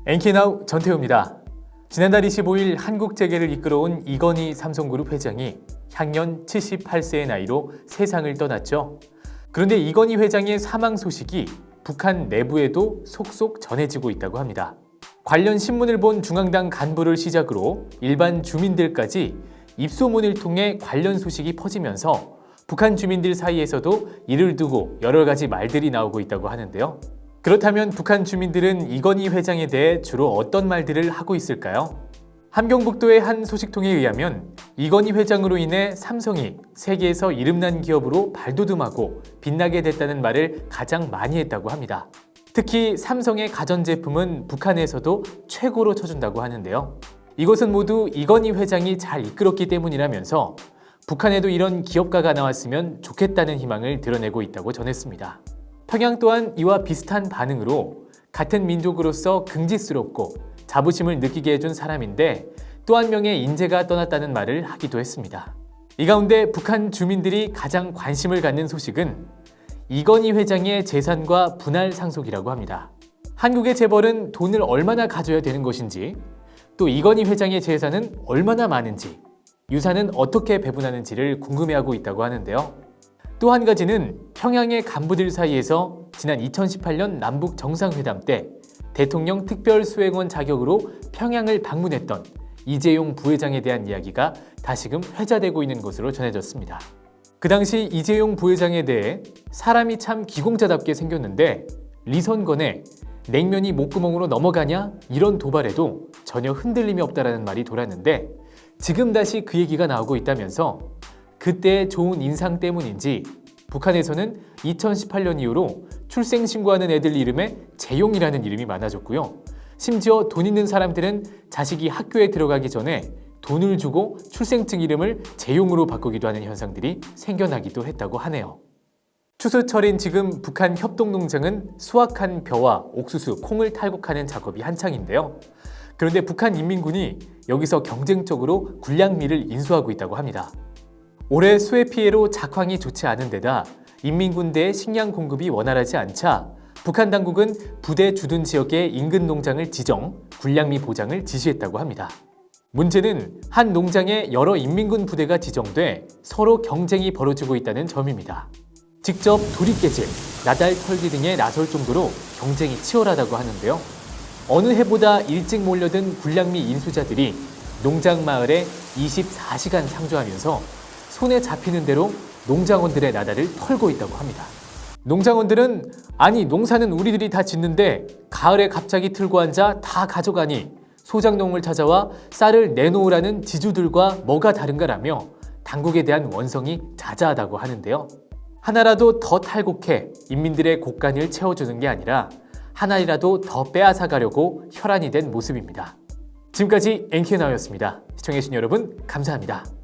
NK나우 전태우입니다. 지난달 25일 한국 재계를 이끌어온 이건희 삼성그룹 회장이 향년 78세의 나이로 세상을 떠났죠. 그런데 이건희 회장의 사망 소식이 북한 내부에도 속속 전해지고 있다고 합니다. 관련 신문을 본 중앙당 간부를 시작으로 일반 주민들까지 입소문을 통해 관련 소식이 퍼지면서 북한 주민들 사이에서도 이를 두고 여러 가지 말들이 나오고 있다고 하는데요. 그렇다면 북한 주민들은 이건희 회장에 대해 주로 어떤 말들을 하고 있을까요? 함경북도의 한 소식통에 의하면 이건희 회장으로 인해 삼성이 세계에서 이름난 기업으로 발돋움하고 빛나게 됐다는 말을 가장 많이 했다고 합니다. 특히 삼성의 가전제품은 북한에서도 최고로 쳐준다고 하는데요. 이것은 모두 이건희 회장이 잘 이끌었기 때문이라면서 북한에도 이런 기업가가 나왔으면 좋겠다는 희망을 드러내고 있다고 전했습니다. 평양 또한 이와 비슷한 반응으로 같은 민족으로서 긍지스럽고 자부심을 느끼게 해준 사람인데 또 한 명의 인재가 떠났다는 말을 하기도 했습니다. 이 가운데 북한 주민들이 가장 관심을 갖는 소식은 이건희 회장의 재산과 분할 상속이라고 합니다. 한국의 재벌은 돈을 얼마나 가져야 되는 것인지, 또 이건희 회장의 재산은 얼마나 많은지, 유산은 어떻게 배분하는지를 궁금해하고 있다고 하는데요. 또 한 가지는 평양의 간부들 사이에서 지난 2018년 남북 정상회담 때 대통령 특별수행원 자격으로 평양을 방문했던 이재용 부회장에 대한 이야기가 다시금 회자되고 있는 것으로 전해졌습니다. 그 당시 이재용 부회장에 대해 사람이 참 기공자답게 생겼는데 리선건에 냉면이 목구멍으로 넘어가냐? 이런 도발에도 전혀 흔들림이 없다라는 말이 돌았는데 지금 다시 그 얘기가 나오고 있다면서 그때의 좋은 인상 때문인지 북한에서는 2018년 이후로 출생신고하는 애들 이름에 재용이라는 이름이 많아졌고요. 심지어 돈 있는 사람들은 자식이 학교에 들어가기 전에 돈을 주고 출생증 이름을 재용으로 바꾸기도 하는 현상들이 생겨나기도 했다고 하네요. 추수철인 지금 북한 협동농장은 수확한 벼와 옥수수, 콩을 탈곡하는 작업이 한창인데요. 그런데 북한 인민군이 여기서 경쟁적으로 군량미를 인수하고 있다고 합니다. 올해 수해 피해로 작황이 좋지 않은 데다 인민군대의 식량 공급이 원활하지 않자 북한 당국은 부대 주둔 지역의 인근 농장을 지정, 군량미 보장을 지시했다고 합니다. 문제는 한 농장에 여러 인민군 부대가 지정돼 서로 경쟁이 벌어지고 있다는 점입니다. 직접 도리깨질, 나달 털기 등에 나설 정도로 경쟁이 치열하다고 하는데요. 어느 해보다 일찍 몰려든 군량미 인수자들이 농장 마을에 24시간 상주하면서 손에 잡히는 대로 농장원들의 나달을 털고 있다고 합니다. 농장원들은 아니 농사는 우리들이 다 짓는데 가을에 갑자기 틀고 앉아 다 가져가니 소작농을 찾아와 쌀을 내놓으라는 지주들과 뭐가 다른가라며 당국에 대한 원성이 자자하다고 하는데요. 하나라도 더 탈곡해 인민들의 곡간을 채워주는 게 아니라 하나이라도 더 빼앗아 가려고 혈안이 된 모습입니다. 지금까지 NK나우였습니다. 시청해주신 여러분 감사합니다.